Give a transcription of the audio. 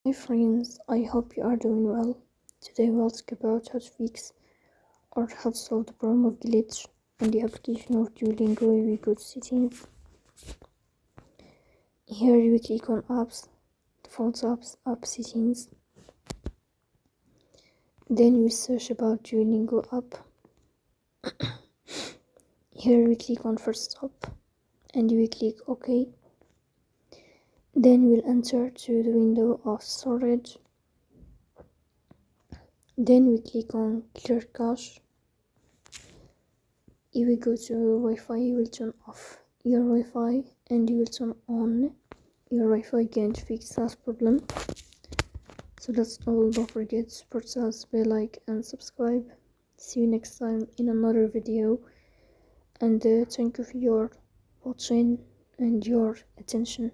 Hi friends, I hope you are doing well. Today we'll talk about how to fix or how to solve the problem of glitch in the application of Duolingo. We go to settings. Here we click on apps, default apps, app settings. Then we search about Duolingo app. Here we click on first stop and we click OK. Then we'll enter to the window of storage. Then we click on clear cache. If we go to Wi-Fi, you will turn off your Wi-Fi and you will turn on your Wi-Fi again to fix that problem. So that's all. Don't forget to support us by like and subscribe. See you next time in another video, and thank you for your watching and your attention.